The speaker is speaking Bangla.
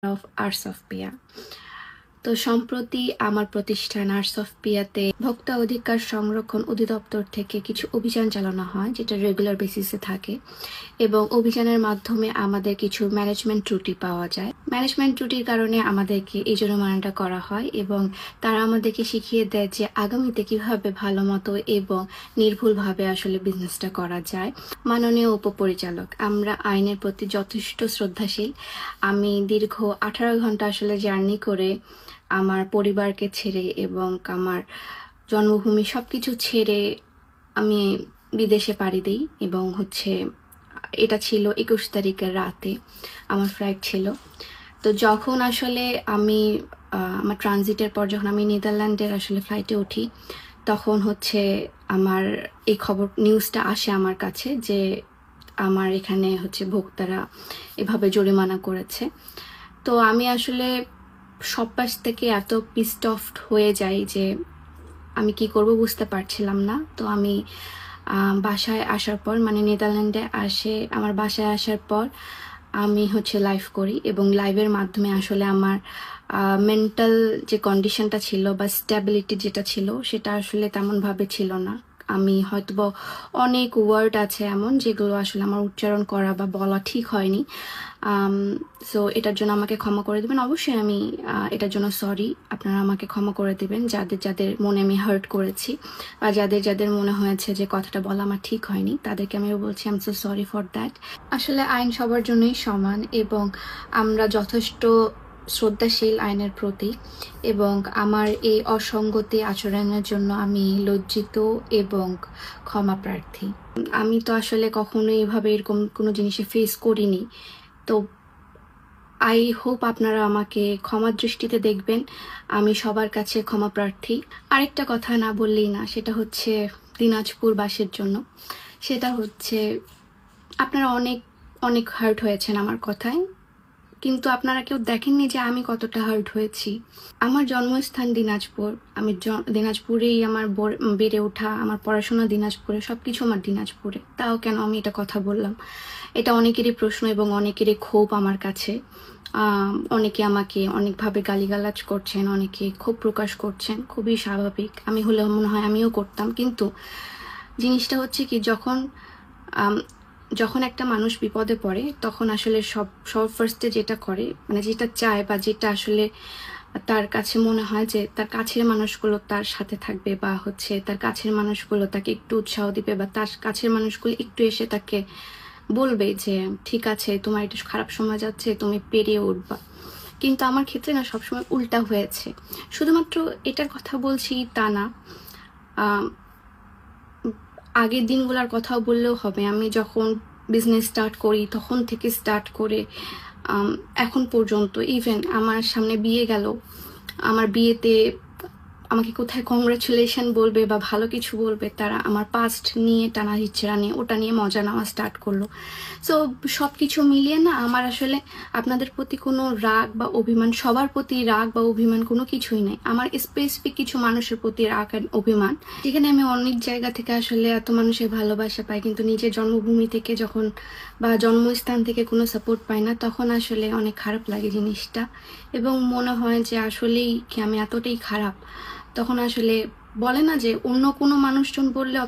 অফ আর্টস অফ পিয়া। তো সম্প্রতি আমার প্রতিষ্ঠান আর্টস অফ পিয়াতে ভোক্তা অধিকার সংরক্ষণ অধিদপ্তর থেকে কিছু অভিযান চালানো হয়, যেটা রেগুলার বেসিসে থাকে এবং অভিযানের মাধ্যমে আমাদের কিছু ম্যানেজমেন্ট ত্রুটি পাওয়া যায়। ম্যানেজমেন্ট ত্রুটির কারণে আমাদেরকে এই জরিমানাটা করা হয় এবং তারা আমাদেরকে শিখিয়ে দেয় যে আগামীতে কিভাবে ভালো মতো এবং নির্ভুলভাবে আসলে বিজনেসটা করা যায়। মাননীয় উপপরিচালক, আমরা আইনের প্রতি যথেষ্ট শ্রদ্ধাশীল। আমি দীর্ঘ 18 ঘন্টা আসলে জার্নি করে আমার পরিবারকে ছেড়ে এবং আমার জন্মভূমি সবকিছু ছেড়ে আমি বিদেশে পাড়ি দিই এবং এটা ছিল 21 তারিখের রাতে আমার ফ্লাইট ছিল। তো যখন আসলে আমি আমার ট্রানজিটের পর যখন আমি নেদারল্যান্ডের আসলে ফ্লাইটে উঠি, তখন আমার এই নিউজটা আসে আমার কাছে যে আমার এখানে ভোক্তারা এভাবে জরিমানা করেছে। তো আমি আসলে সব পাশ থেকে এত পিসড অফ হয়ে যাই যে আমি কি করব বুঝতে পারছিলাম না। তো আমি বাসায় আসার পর, মানে নেদারল্যান্ডে আমার বাসায় আসার পর আমি লাইভ করি এবং লাইভের মাধ্যমে আসলে আমার মেন্টাল যে কন্ডিশনটা ছিল বা স্ট্যাবিলিটি যেটা ছিল সেটা আসলে তেমনভাবে ছিল না। আমি হয়তো অনেক ওয়ার্ড আছে এমন যেগুলো আসলে আমার উচ্চারণ করা বা বলা ঠিক হয়নি। সো এটার জন্য আমাকে ক্ষমা করে দেবেন। অবশ্যই আমি এটার জন্য সরি। আপনারা আমাকে ক্ষমা করে দেবেন যাদের যাদের মনে আমি হার্ট করেছি বা যাদের যাদের মনে হয়েছে যে কথাটা বলা আমার ঠিক হয়নি, তাদেরকে আমি বলছি I am so sorry for that. আসলে আইন সবার জন্যই সমান এবং আমরা যথেষ্ট শ্রদ্ধাশীল আইনের প্রতি, এবং আমার এই অসঙ্গতি আচরণের জন্য আমি লজ্জিত এবং ক্ষমা প্রার্থী। আমি তো আসলে কখনোই এভাবে এরকম কোনো জিনিসে ফেস করিনি। তো আই হোপ আপনারা আমাকে ক্ষমার দৃষ্টিতে দেখবেন। আমি সবার কাছে ক্ষমা প্রার্থী। আরেকটা কথা না বললেই না, সেটা দিনাজপুরবাসীর জন্য। সেটা আপনারা অনেক অনেক হার্ট হয়েছেন আমার কথায়, কিন্তু আপনারা কেউ দেখেননি যে আমি কতটা হার্ট হয়েছি। আমার জন্মস্থান দিনাজপুর, আমি দিনাজপুরেই আমার বেড়ে ওঠা, আমার পড়াশোনা দিনাজপুরে, সবকিছু আমার দিনাজপুরে। তাও কেন আমি এটা কথা বললাম? এটা অনেকেরই প্রশ্ন এবং অনেকেরই ক্ষোভ আমার কাছে। অনেকে আমাকে অনেকভাবে গালিগালাজ করছেন, অনেকে ক্ষোভ প্রকাশ করছেন, খুবই স্বাভাবিক। আমি হলে মনে হয় আমিও করতাম। কিন্তু জিনিসটা কি, যখন একটা মানুষ বিপদে পড়ে তখন আসলে সব ফার্স্টে যেটা করে, মানে যেটা চায় বা যেটা আসলে তার কাছে মনে হয় যে তার কাছের মানুষগুলো তার সাথে থাকবে বা তার কাছের মানুষগুলো তাকে একটু উৎসাহ দিবে বা তার কাছের মানুষগুলো একটু এসে তাকে বলবে যে ঠিক আছে, তোমার এটা খারাপ সময় যাচ্ছে, তুমি পেরিয়ে উঠবা। কিন্তু আমার ক্ষেত্রে না সবসময় উল্টা হয়েছে। শুধুমাত্র এটার কথা বলছি তা না, আগের দিনগুলোর কথাও বললেও হবে। আমি যখন বিজনেস স্টার্ট করি তখন থেকে স্টার্ট করে এখন পর্যন্ত, ইভেন আমার সামনে বিয়ে গেল, আমার বিয়েতে আমাকে কোথায় কংগ্রাচুলেশন বলবে বা ভালো কিছু বলবে, তারা আমার পাস্ট নিয়ে টানা হিচ্ছেড়া নিয়ে ওটা নিয়ে মজা নেওয়া স্টার্ট করলো। সো সব কিছু মিলিয়ে না আমার আসলে আপনাদের প্রতি কোনো রাগ বা অভিমান, সবার প্রতি রাগ বা অভিমান কোনো কিছুই নেই। আমার স্পেসিফিক কিছু মানুষের প্রতি রাগ আর অভিমান, যেখানে আমি অনেক জায়গা থেকে আসলে এত মানুষের ভালোবাসা পাই, কিন্তু নিজের জন্মভূমি থেকে যখন বা জন্মস্থান থেকে কোনো সাপোর্ট পাই না, তখন আসলে অনেক খারাপ লাগে জিনিসটা এবং মনে হয় যে আসলেই কি আমি এতটাই খারাপ। তখন আসলে বলে না যে অন্য কোনো মানুষজন বললে